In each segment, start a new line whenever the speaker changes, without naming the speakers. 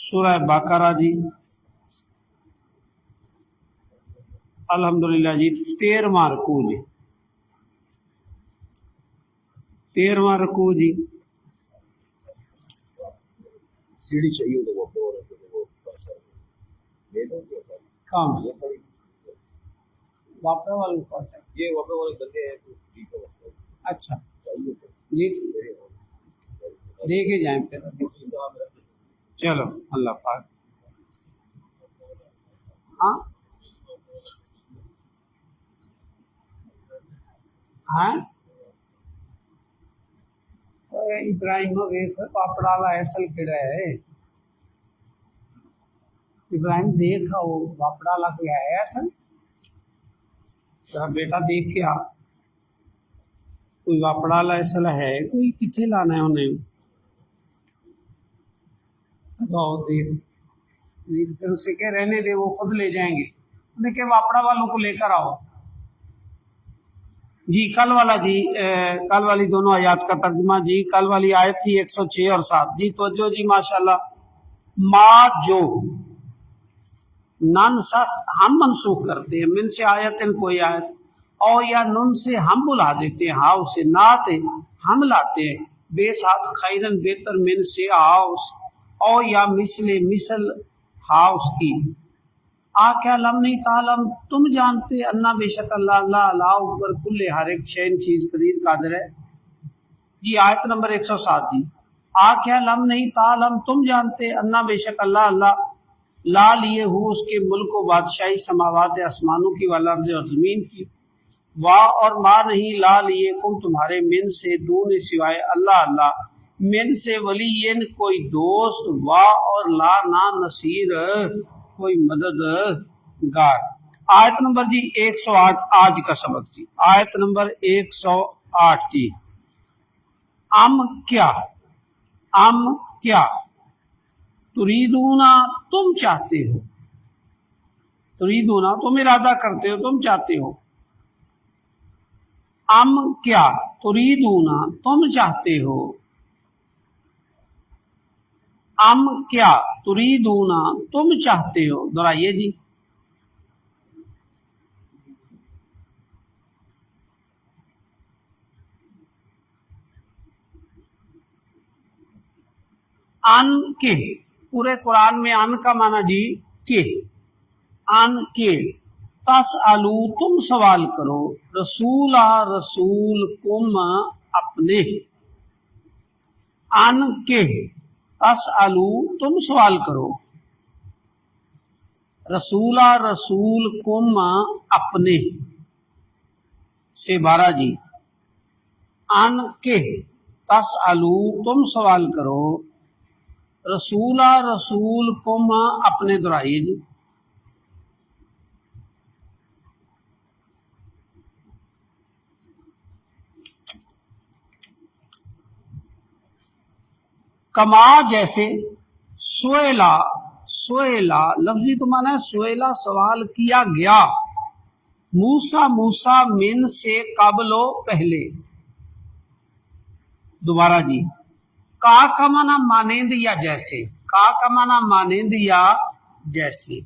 سورہ بقرہ جی الحمدللہ جی 13واں رکوع جی 13واں رکوع جی
سیڑھی چاہیے تو وہ
کام واپس والے پہنچا
یہ وہاں والے بندے ہیں تو ٹھیک ہے
اچھا جی دے کے جائیں پھر چلو اللہ پاک ہاں ہاں ابراہیم ویخ پاپڑا والا اصل کہڑا ہے ابراہیم دیکھ وہ پاپڑا والا کوئی ہے اصل بیٹا دیکھ کے آ کوئی واپڑا والا اصل ہے کوئی کتنے لانا ہے انہیں دیکھ پھر اسے کہ رہنے دے وہ خود لے جائیں گے انہیں کہ واپڑا والوں کو لے کر آؤ جی کل والا جی کل والی دونوں آیات کا ترجمہ جی کل والی آیت تھی 106 اور 7 جی توجہ جی ماشاءاللہ ما جو ننسخ ہم منسوخ کرتے ہیں من سے آیت کوئی آیت او یا نن سے ہم بلا دیتے ہیں ہاؤ سے نات ہم لاتے ہیں بے ساتھ خیرن بہتر من سے ہاؤس او یا مثل ہاؤس کی آ کیا لم نہیں تعلم تم جانتے انا بے شک اللہ اللہ اللہ اوپر کل ہر ایک شین چیز قدیر قادر ہے جی آیت نمبر 107 جی آ کیا لم نہیں تعلم تم جانتے انا بے شک اللہ اللہ لا لیے ہو اس کے ملک و بادشاہی سماوات آسمانوں کی والارض اور زمین کی واہ اور ماں نہیں لا لیے کم تمہارے من سے دون سوائے اللہ اللہ من سے ولی کوئی دوست واہ اور لا نا نصیر کوئی مددگار آیت نمبر جی 108 آج کا سبق جی آیت نمبر 108 جی ام کیا تریدونا تم چاہتے ہو تریدونا تم ارادہ کرتے ہو تم چاہتے ہو ام کیا تریدونا تم چاہتے ہو ام کیا تریدونا تم چاہتے ہو دہرائیے جی ان کے پورے قرآن میں ان کا معنی جی کہ ان کے تسالو تم سوال کرو رسول کم اپنے ان کے تسالو تم سوال کرو رسول کم اپنے سے 12 جی ان کے تسالو تم سوال کرو رسول کم اپنے دہرائیے جی کما جیسے سوئلا لفظی تو مانا ہے سوئلا سوال کیا گیا موسیٰ من سے قبل و پہلے دوبارہ جی کا مانا مانند یا جیسے کا مانا مانند یا جیسے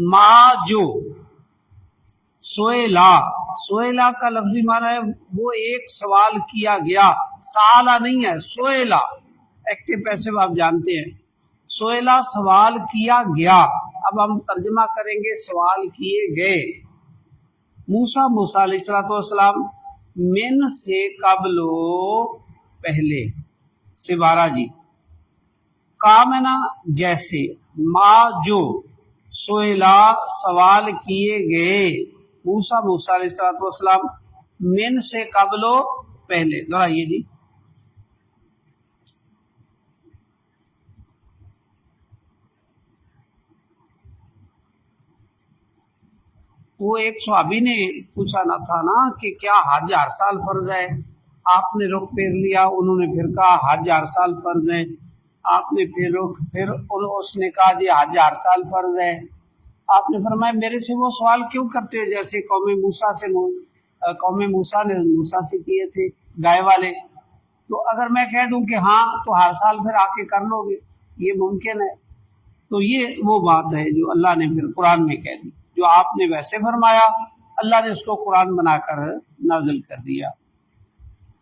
ما جو سوئلا کا لفظی مانا ہے وہ ایک سوال کیا گیا سالا نہیں ہے سوئلا ایکٹیو پیسو آپ جانتے ہیں سوئلا سوال کیا گیا اب ہم ترجمہ کریں گے سوال کیے گئے موسیٰ علیہ السلام من سے قبل پہلے سے 12 جی کامنا جیسے ما جو سوئلا سوال کیے گئے موسیٰ علیہ السلام من سے قبل پہلے دہرائیے جی وہ ایک صحابی نے پوچھا نہ تھا نا کہ کیا حج ہر سال فرض ہے آپ نے رخ پھیر لیا انہوں نے پھر کہا حج ہر سال فرض ہے آپ نے پھر اس نے کہا جی حج ہر سال فرض ہے آپ نے فرمایا میرے سے وہ سوال کیوں کرتے ہیں جیسے قوم موسیٰ نے موسیٰ سے کیے تھے گائے والے تو اگر میں کہہ دوں کہ ہاں تو ہر سال پھر آ کے کر لو گے یہ ممکن ہے تو یہ وہ بات ہے جو اللہ نے پھر قرآن میں کہہ دی، جو آپ نے ویسے فرمایا اللہ نے اس کو قرآن بنا کر نازل کر دیا۔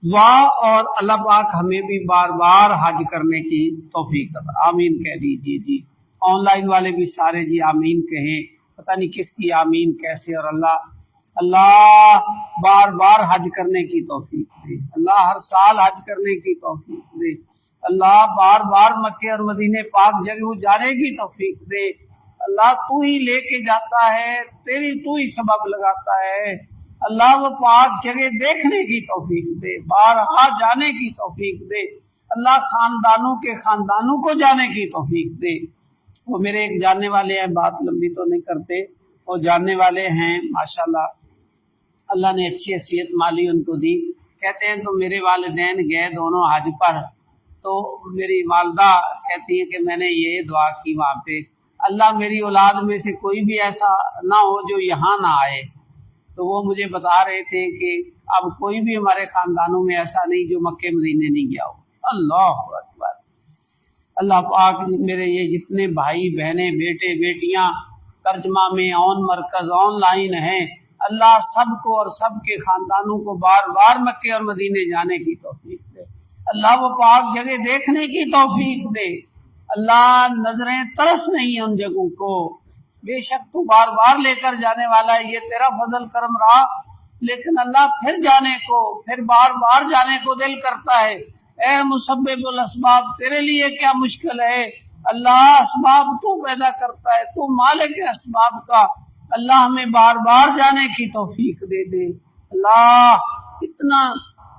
واہ، اور اللہ پاک ہمیں بھی بار بار حج کرنے کی توفیق عطا، آمین کہہ دیجیے جی۔ آن لائن والے بھی سارے جی آمین کہیں، پتہ نہیں کس کی آمین کیسے، اور اللہ بار بار حج کرنے کی توفیق دے، اللہ ہر سال حج کرنے کی توفیق دے، اللہ بار بار مکے اور مدینے پاک جگہ جانے کی توفیق دے، اللہ تو ہی لے کے جاتا ہے، تیری تو ہی سبب لگاتا ہے، اللہ وہ پاک جگہ دیکھنے کی توفیق دے، بارہا جانے کی توفیق دے، اللہ خاندانوں کو جانے کی توفیق دے۔ وہ میرے ایک جاننے والے ہیں، بات لمبی تو نہیں کرتے، وہ جاننے والے ہیں ماشاءاللہ، اللہ نے اچھی حیثیت مالی ان کو دی، کہتے ہیں تو میرے والدین گئے دونوں حج پر، تو میری والدہ کہتی ہے کہ میں نے یہ دعا کی وہاں پہ، اللہ میری اولاد میں سے کوئی بھی ایسا نہ ہو جو یہاں نہ آئے۔ تو وہ مجھے بتا رہے تھے کہ اب کوئی بھی ہمارے خاندانوں میں ایسا نہیں جو مکے مدینے نہیں گیا ہو۔ اللہ اکبر، اللہ پاک میرے یہ جتنے بھائی بہنیں بیٹے بیٹیاں ترجمہ میں مرکز آن لائن ہیں، اللہ سب کو اور سب کے خاندانوں کو بار بار مکے اور مدینے جانے کی توفیق دے، اللہ وہ پاک جگہ دیکھنے کی توفیق دے، اللہ نظریں ترس نہیں ان جگہوں کو، بے شک تو بار بار لے کر جانے والا ہے، یہ تیرا فضل کرم رہا، لیکن اللہ پھر بار بار جانے کو دل کرتا ہے۔ اے مسبب الاسباب، تیرے لیے کیا مشکل ہے، اللہ اسباب تو پیدا کرتا ہے، تو مالک ہے اسباب کا، اللہ ہمیں بار بار جانے کی توفیق دے دے، اللہ اتنا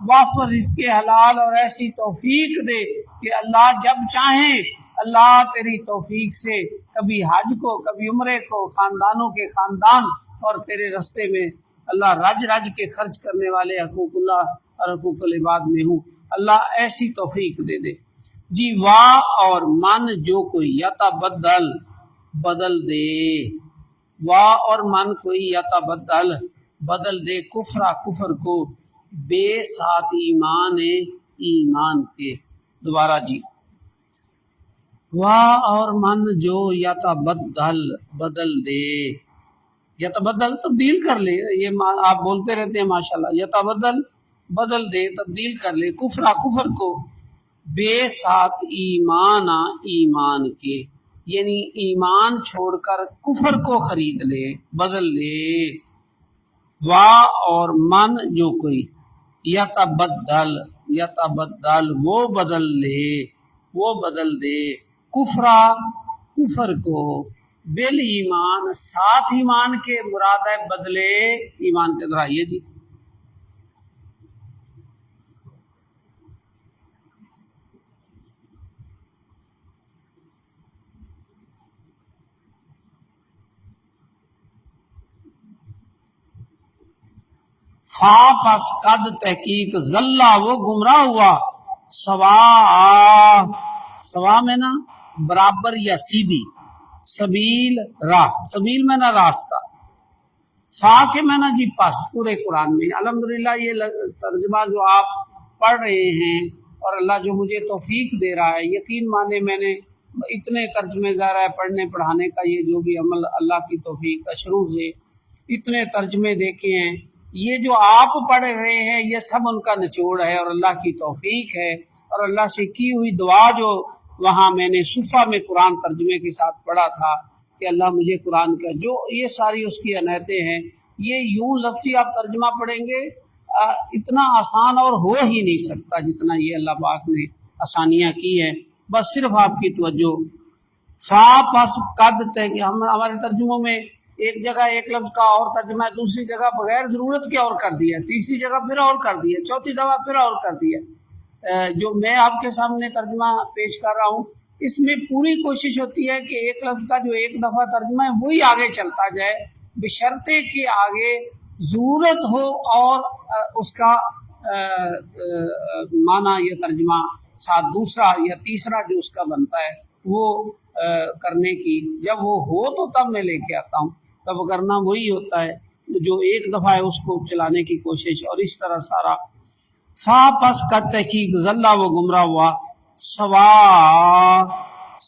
وافر رزق حلال اور ایسی توفیق دے کہ اللہ جب چاہیں اللہ تیری توفیق سے کبھی حج کو کبھی عمرے کو خاندانوں کے خاندان اور تیرے رستے میں اللہ رج رج کے خرچ کرنے والے حقوق اللہ اور حقوق العباد میں ہوں، اللہ ایسی توفیق دے دے جی۔ واہ، اور من جو کوئی یتبدل بدل دے، واہ اور من کوئی یتبدل بدل دے کفر کو بے ساتھ ایمان کے، دوبارہ جی، واہ اور من جو یتبدل بدل دے، یتبدل تبدیل کر لے، یہ آپ بولتے رہتے ہیں ماشاءاللہ، یتبدل بدل دے تبدیل کر لے کفر کو بے ساتھ ایمان کے، یعنی ایمان چھوڑ کر کفر کو خرید لے دل لے، واہ اور من جو کوئی یتبدل وہ بدل دے کفر کو بل ایمان ساتھ ایمان کے، مراد ہے بدلے ایمان کے، دہرائیے جی، فا پس قد تحقیق ذلہ وہ گمراہ ہوا، سوا میں نا برابر یا سیدھی، سبیل راہ، سبیل میں نا راستہ، فا کے میں نا جی پس، پورے قرآن میں الحمدللہ یہ ترجمہ جو آپ پڑھ رہے ہیں اور اللہ جو مجھے توفیق دے رہا ہے، یقین مانے میں نے اتنے ترجمے ظاہر ہے پڑھنے پڑھانے کا یہ جو بھی عمل اللہ کی توفیق کا شروع سے اتنے ترجمے دیکھے ہیں، یہ جو آپ پڑھ رہے ہیں یہ سب ان کا نچوڑ ہے اور اللہ کی توفیق ہے، اور اللہ سے کی ہوئی دعا جو وہاں میں نے صفحہ میں قرآن ترجمے کے ساتھ پڑھا تھا کہ اللہ مجھے قرآن کا جو یہ ساری اس کی عنایتیں ہیں، یہ یوں لفظی آپ ترجمہ پڑھیں گے اتنا آسان اور ہو ہی نہیں سکتا جتنا یہ اللہ پاک نے آسانیاں کی ہے، بس صرف آپ کی توجہ، فا پس قد تک، ہمارے ترجموں میں ایک جگہ ایک لفظ کا اور ترجمہ ہے، دوسری جگہ بغیر ضرورت کے اور کر دیا، تیسری جگہ پھر اور کر دیا، چوتھی دفعہ پھر اور کر دیا۔ جو میں آپ کے سامنے ترجمہ پیش کر رہا ہوں اس میں پوری کوشش ہوتی ہے کہ ایک لفظ کا جو ایک دفعہ ترجمہ ہے وہی آگے چلتا جائے، بشرطے کہ آگے ضرورت ہو اور اس کا معنی یا ترجمہ ساتھ دوسرا یا تیسرا جو اس کا بنتا ہے وہ کرنے کی، جب وہ ہو تو تب میں لے کے آتا ہوں، تب کرنا وہی ہوتا ہے جو ایک دفعہ ہے اس کو چلانے کی کوشش، اور اس طرح سارا فا پس کا تحقیق ذلہ وہ گمراہ ہوا،